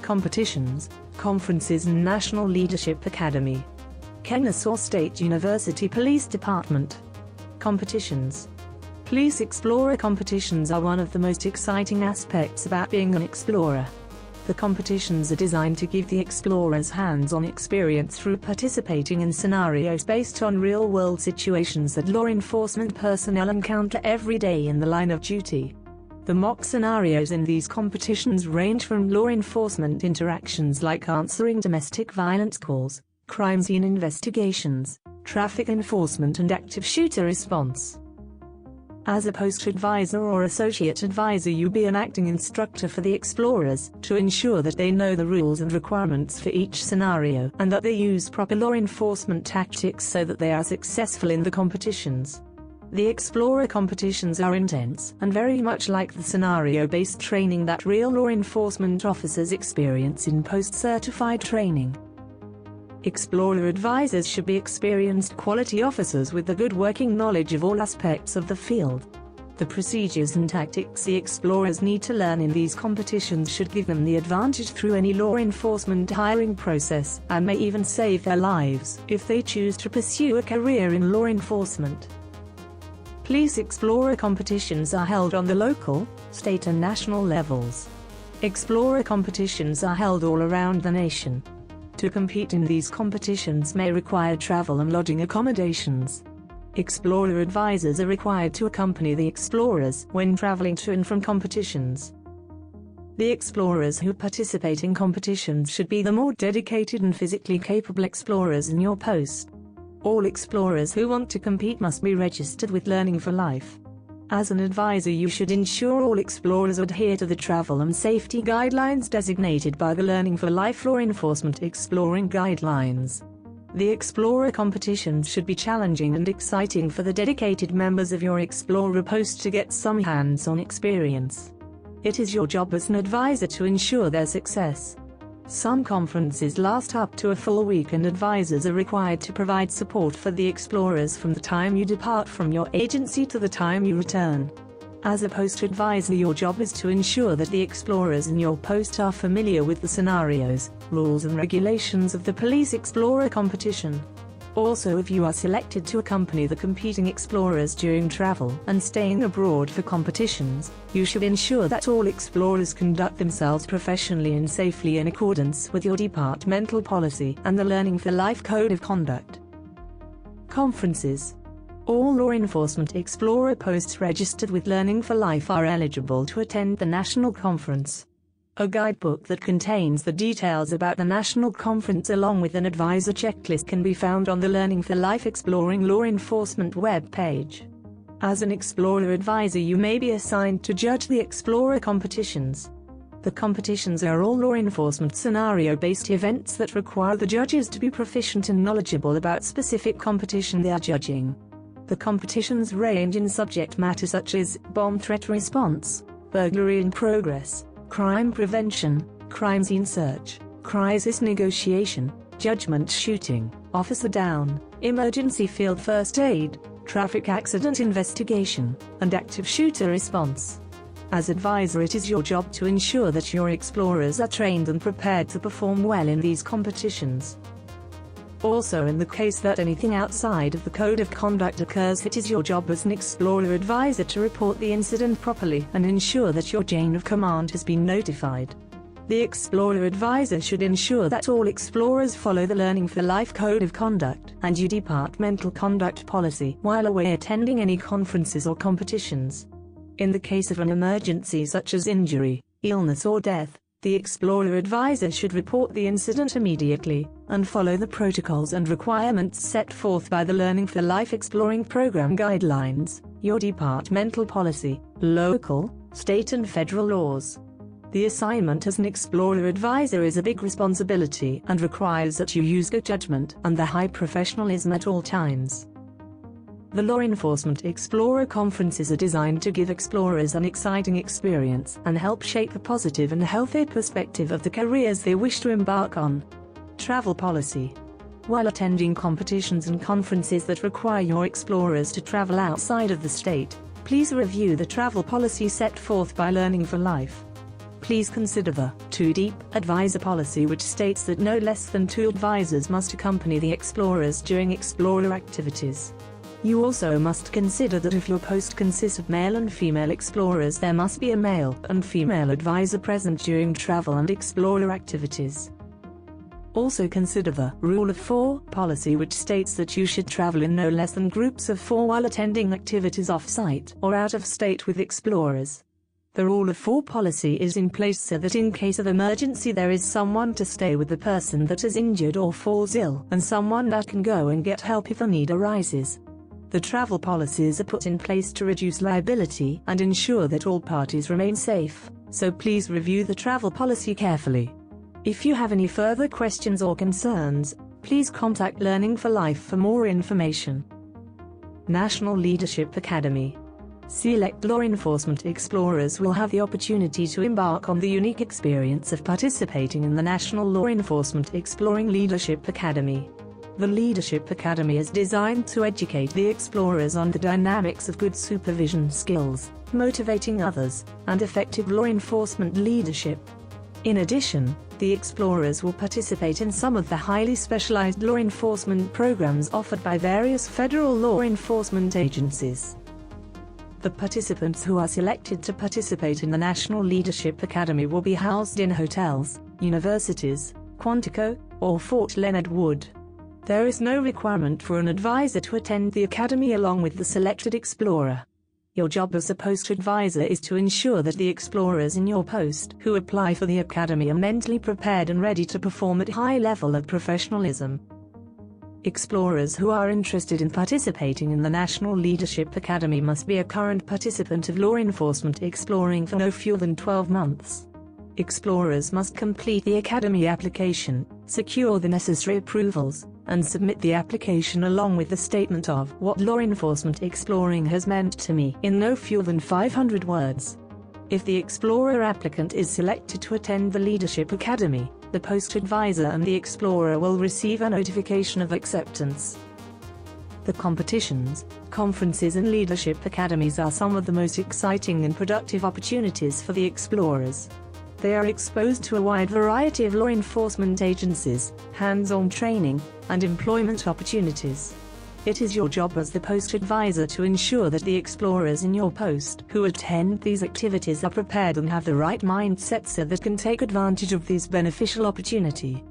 Competitions, Conferences and National Leadership Academy. Kennesaw State University Police Department. Competitions. Police Explorer competitions are one of the most exciting aspects about being an explorer. The competitions are designed to give the explorers hands-on experience through participating in scenarios based on real-world situations that law enforcement personnel encounter every day in the line of duty. The mock scenarios in these competitions range from law enforcement interactions like answering domestic violence calls, crime scene investigations, traffic enforcement and active shooter response. As a post advisor or associate advisor, you'll be an acting instructor for the explorers to ensure that they know the rules and requirements for each scenario and that they use proper law enforcement tactics so that they are successful in the competitions. The Explorer competitions are intense and very much like the scenario-based training that real law enforcement officers experience in post-certified training. Explorer advisors should be experienced quality officers with a good working knowledge of all aspects of the field. The procedures and tactics the explorers need to learn in these competitions should give them the advantage through any law enforcement hiring process and may even save their lives if they choose to pursue a career in law enforcement. Police Explorer competitions are held on the local, state and national levels. Explorer competitions are held all around the nation. To compete in these competitions may require travel and lodging accommodations. Explorer advisors are required to accompany the explorers when traveling to and from competitions. The explorers who participate in competitions should be the more dedicated and physically capable explorers in your post. All explorers who want to compete must be registered with Learning for Life. As an advisor, you should ensure all explorers adhere to the travel and safety guidelines designated by the Learning for Life Law Enforcement Exploring Guidelines. The Explorer competitions should be challenging and exciting for the dedicated members of your Explorer post to get some hands-on experience. It is your job as an advisor to ensure their success. Some conferences last up to a full week and advisors are required to provide support for the explorers from the time you depart from your agency to the time you return. As a post advisor, your job is to ensure that the explorers in your post are familiar with the scenarios, rules and regulations of the Police Explorer competition. Also, if you are selected to accompany the competing explorers during travel and staying abroad for competitions, you should ensure that all explorers conduct themselves professionally and safely in accordance with your departmental policy and the Learning for Life Code of Conduct. Conferences. All law enforcement explorer posts registered with Learning for Life are eligible to attend the National Conference. A guidebook that contains the details about the National Conference along with an advisor checklist can be found on the Learning for Life Exploring Law Enforcement web page. As an Explorer advisor, you may be assigned to judge the Explorer competitions. The competitions are all law enforcement scenario-based events that require the judges to be proficient and knowledgeable about specific competition they are judging. The competitions range in subject matter such as bomb threat response, burglary in progress, crime prevention, crime scene search, crisis negotiation, judgment shooting, officer down, emergency field first aid, traffic accident investigation, and active shooter response. As advisor, it is your job to ensure that your explorers are trained and prepared to perform well in these competitions. Also, in the case that anything outside of the Code of Conduct occurs, it is your job as an Explorer advisor to report the incident properly and ensure that your chain of command has been notified. The Explorer advisor should ensure that all explorers follow the Learning for Life Code of Conduct and your departmental conduct policy while away attending any conferences or competitions. In the case of an emergency such as injury, illness or death, the Explorer advisor should report the incident immediately and follow the protocols and requirements set forth by the Learning for Life Exploring Program Guidelines, your departmental policy, local, state and federal laws. The assignment as an Explorer advisor is a big responsibility and requires that you use good judgment and the high professionalism at all times. The Law Enforcement Explorer conferences are designed to give explorers an exciting experience and help shape a positive and healthy perspective of the careers they wish to embark on. Travel policy. While attending competitions and conferences that require your explorers to travel outside of the state, please review the travel policy set forth by Learning for Life. Please consider the Too Deep Advisor policy, which states that no less than 2 advisors must accompany the explorers during explorer activities. You also must consider that if your post consists of male and female explorers, there must be a male and female advisor present during travel and explorer activities. Also consider the Rule of 4 policy, which states that you should travel in no less than groups of 4 while attending activities off-site or out of state with explorers. The Rule of 4 policy is in place so that in case of emergency there is someone to stay with the person that is injured or falls ill, and someone that can go and get help if a need arises. The travel policies are put in place to reduce liability and ensure that all parties remain safe, so please review the travel policy carefully. If you have any further questions or concerns, please contact Learning for Life for more information. National Leadership Academy. Select law enforcement explorers will have the opportunity to embark on the unique experience of participating in the National Law Enforcement Exploring Leadership Academy. The Leadership Academy is designed to educate the explorers on the dynamics of good supervision skills, motivating others, and effective law enforcement leadership. In addition, the explorers will participate in some of the highly specialized law enforcement programs offered by various federal law enforcement agencies. The participants who are selected to participate in the National Leadership Academy will be housed in hotels, universities, Quantico, or Fort Leonard Wood. There is no requirement for an advisor to attend the academy along with the selected explorer. Your job as a post advisor is to ensure that the explorers in your post who apply for the academy are mentally prepared and ready to perform at a high level of professionalism. Explorers who are interested in participating in the National Leadership Academy must be a current participant of law enforcement exploring for no fewer than 12 months. Explorers must complete the academy application, secure the necessary approvals, and submit the application along with the statement of what law enforcement exploring has meant to me in no fewer than 500 words. If the explorer applicant is selected to attend the Leadership Academy, the post advisor and the explorer will receive a notification of acceptance. The competitions, conferences and leadership academies are some of the most exciting and productive opportunities for the explorers. They are exposed to a wide variety of law enforcement agencies, hands-on training, and employment opportunities. It is your job as the post advisor to ensure that the explorers in your post who attend these activities are prepared and have the right mindset so that can take advantage of this beneficial opportunity.